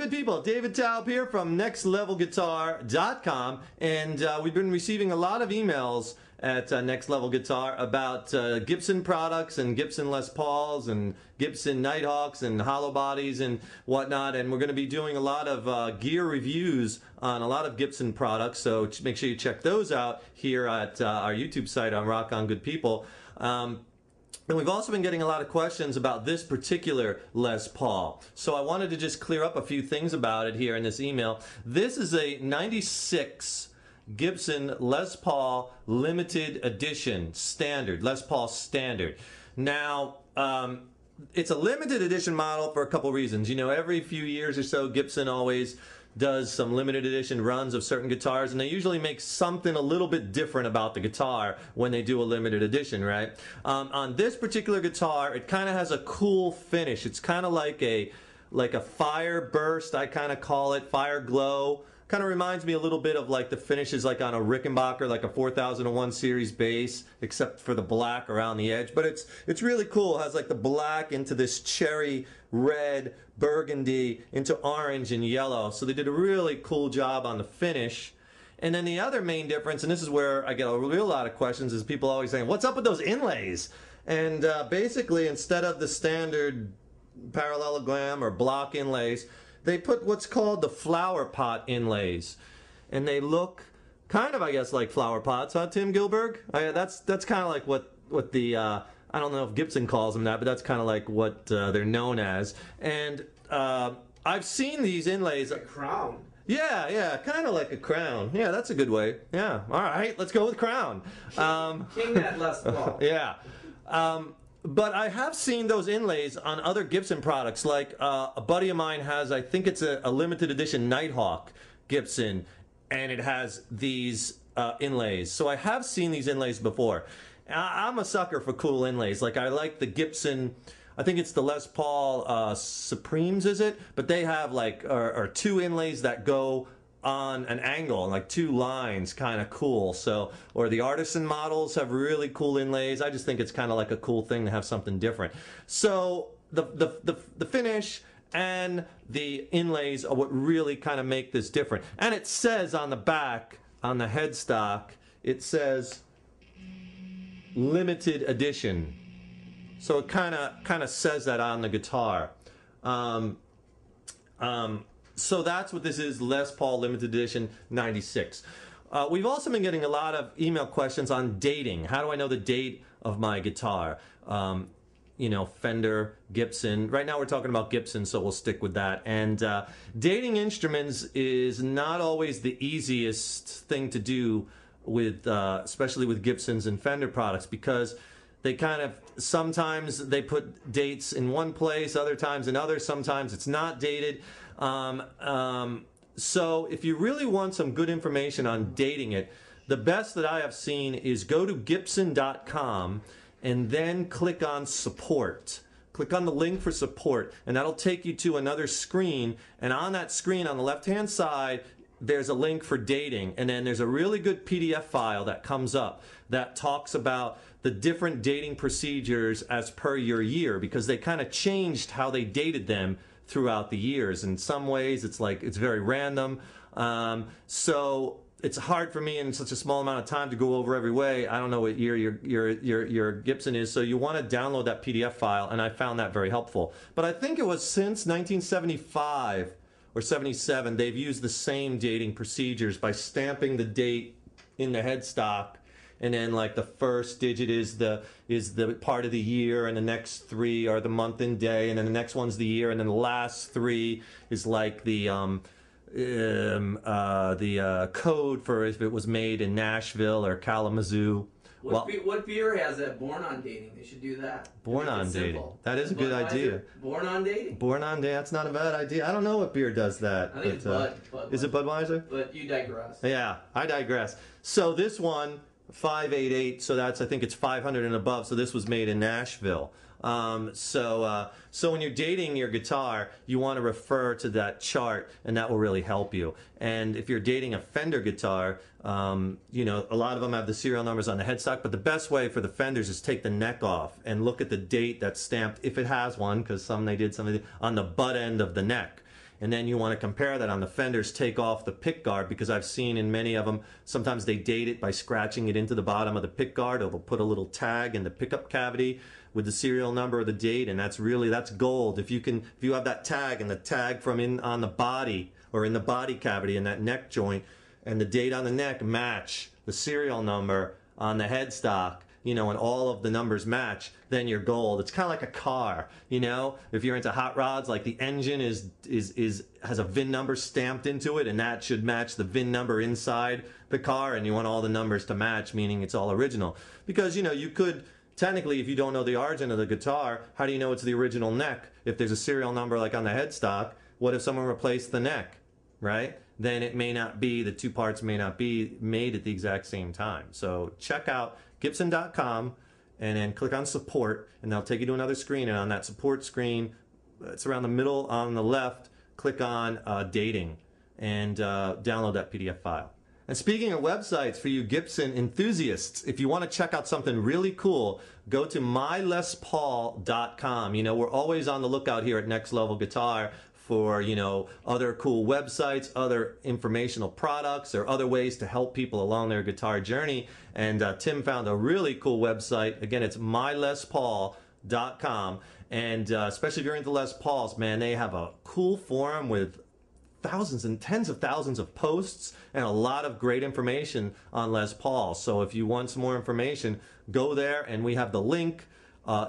good people, David Taub here from nextlevelguitar.com, and we've been receiving a lot of emails at Next Level Guitar about Gibson products and Gibson Les Pauls and Gibson Nighthawks and hollow bodies and whatnot, and we're going to be doing a lot of gear reviews on a lot of Gibson products, so make sure you check those out here at our YouTube site on Rock On Good People. And we've also been getting a lot of questions about this particular Les Paul. So I wanted to just clear up a few things about it here in this email. This is a 96 Gibson Les Paul limited edition standard, Les Paul standard. Now, it's a limited edition model for a couple reasons. You know, every few years or so, Gibson always does some limited edition runs of certain guitars, and they usually make something a little bit different about the guitar when they do a limited edition, right? On this particular guitar, it kind of has a cool finish. It's kind of like a fire burst, I kind of call it, fire glow. Kind of reminds me a little bit of like the finishes like on a Rickenbacker, like a 4001 series bass, except for the black around the edge. But it's really cool. It has like the black into this cherry red, burgundy, into orange and yellow. So they did a really cool job on the finish. And then the other main difference, and this is where I get a real lot of questions, is people always saying, what's up with those inlays? And basically, instead of the standard parallelogram or block inlays, they put what's called the flower pot inlays, and they look kind of, I guess, like flower pots, huh, Tim Gilberg? That's kind of like what the I don't know if Gibson calls them that, but that's kind of like what they're known as. And I've seen these inlays. A crown. Yeah, kind of like a crown. Yeah, that's a good way. Yeah, all right, let's go with crown. King that Les Paul. Yeah. But I have seen those inlays on other Gibson products, like a buddy of mine has, I think it's a limited edition Nighthawk Gibson, and it has these inlays. So I have seen these inlays before. I'm a sucker for cool inlays. Like I like the Gibson, I think it's the Les Paul Supremes, is it? But they have like, or two inlays that go on an angle, like two lines, kind of cool. So, or the artisan models have really cool inlays. I just think it's kind of like a cool thing to have something different. So the finish and the inlays are what really kind of make this different. And it says on the back, on the headstock, it says limited edition. So it kind of says that on the guitar. So that's what this is, Les Paul Limited Edition 96. We've also been getting a lot of email questions on dating. How do I know the date of my guitar? You know, Fender, Gibson. Right now we're talking about Gibson, so we'll stick with that. And dating instruments is not always the easiest thing to do with, especially with Gibsons and Fender products, because they kind of, sometimes they put dates in one place, other times in others, sometimes it's not dated. So if you really want some good information on dating it, the best that I have seen is go to Gibson.com and then click on support. Click on the link for support, and that'll take you to another screen, and on that screen on the left-hand side, there's a link for dating, and then there's a really good PDF file that comes up that talks about the different dating procedures as per your year, because they kind of changed how they dated them throughout the years. In some ways, it's like it's very random. So it's hard for me in such a small amount of time to go over every way. I don't know what year your Gibson is, so you want to download that PDF file, and I found that very helpful. But I think it was since 1975 or 77, they've used the same dating procedures by stamping the date in the headstock, and then like the first digit is the part of the year, and the next three are the month and day, and then the next one's the year, and then the last three is like the code for if it was made in Nashville or Kalamazoo. What beer has that? Born on Dating. They should do that. Born on Dating. That is a good idea. Born on Dating. Born on Dating. That's not a bad idea. I don't know what beer does that. I think it's Bud. Is it Budweiser? But you digress. Yeah, I digress. So this one, 588. So that's, I think it's 500 and above. So this was made in Nashville. So when you're dating your guitar, you want to refer to that chart, and that will really help you. And if you're dating a Fender guitar, you know, a lot of them have the serial numbers on the headstock, but the best way for the Fenders is take the neck off and look at the date that's stamped, if it has one, because some they did, on the butt end of the neck. and then you want to compare that on the Fenders. Take off the pick guard, because I've seen in many of them, sometimes they date it by scratching it into the bottom of the pick guard, or they'll put a little tag in the pickup cavity with the serial number or the date, and that's gold. If you have that tag, and the tag from in on the body or in the body cavity in that neck joint, and the date on the neck match the serial number on the headstock, you know, and all of the numbers match, then you're gold. It's kind of like a car, you know. If you're into hot rods, like the engine has a VIN number stamped into it, and that should match the VIN number inside the car, and you want all the numbers to match, meaning it's all original. Because, you know, you could technically, if you don't know the origin of the guitar, how do you know it's the original neck? If there's a serial number like on the headstock, what if someone replaced the neck, right? Then it may not be, the two parts may not be made at the exact same time. So check out Gibson.com and then click on support, and they'll take you to another screen, and on that support screen, it's around the middle on the left, click on dating, and download that PDF file. And speaking of websites for you Gibson enthusiasts, if you want to check out something really cool, go to mylespaul.com. You know, we're always on the lookout here at Next Level Guitar for, you know, other cool websites, other informational products, or other ways to help people along their guitar journey. And Tim found a really cool website. Again, it's mylespaul.com. And especially if you're into Les Pauls, man, they have a cool forum with thousands and tens of thousands of posts and a lot of great information on Les Paul. So if you want some more information, go there, and we have the link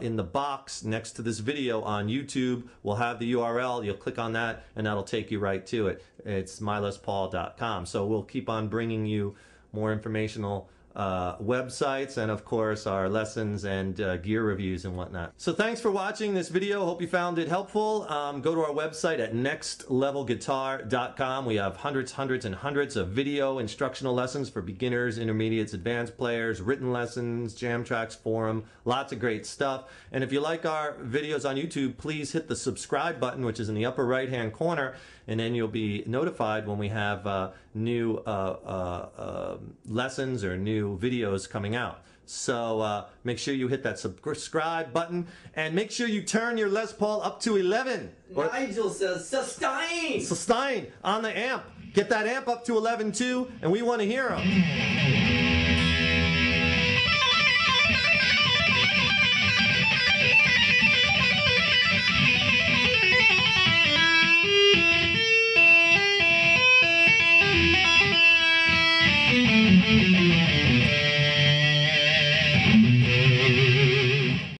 in the box next to this video on YouTube. We'll have the URL. You'll click on that, and that'll take you right to it. It's mylespaul.com. So we'll keep on bringing you more informational websites, and of course our lessons and gear reviews and whatnot. So thanks for watching this video. Hope you found it helpful. Go to our website at nextlevelguitar.com. We have hundreds and hundreds of video instructional lessons for beginners, intermediates, advanced players, written lessons, jam tracks, forum, lots of great stuff. And if you like our videos on YouTube, please hit the subscribe button, which is in the upper right hand corner, and then you'll be notified when we have new lessons or new videos coming out. So make sure you hit that subscribe button, and make sure you turn your Les Paul up to 11. Nigel says sustain! Sustain on the amp. Get that amp up to 11 too, and we want to hear them.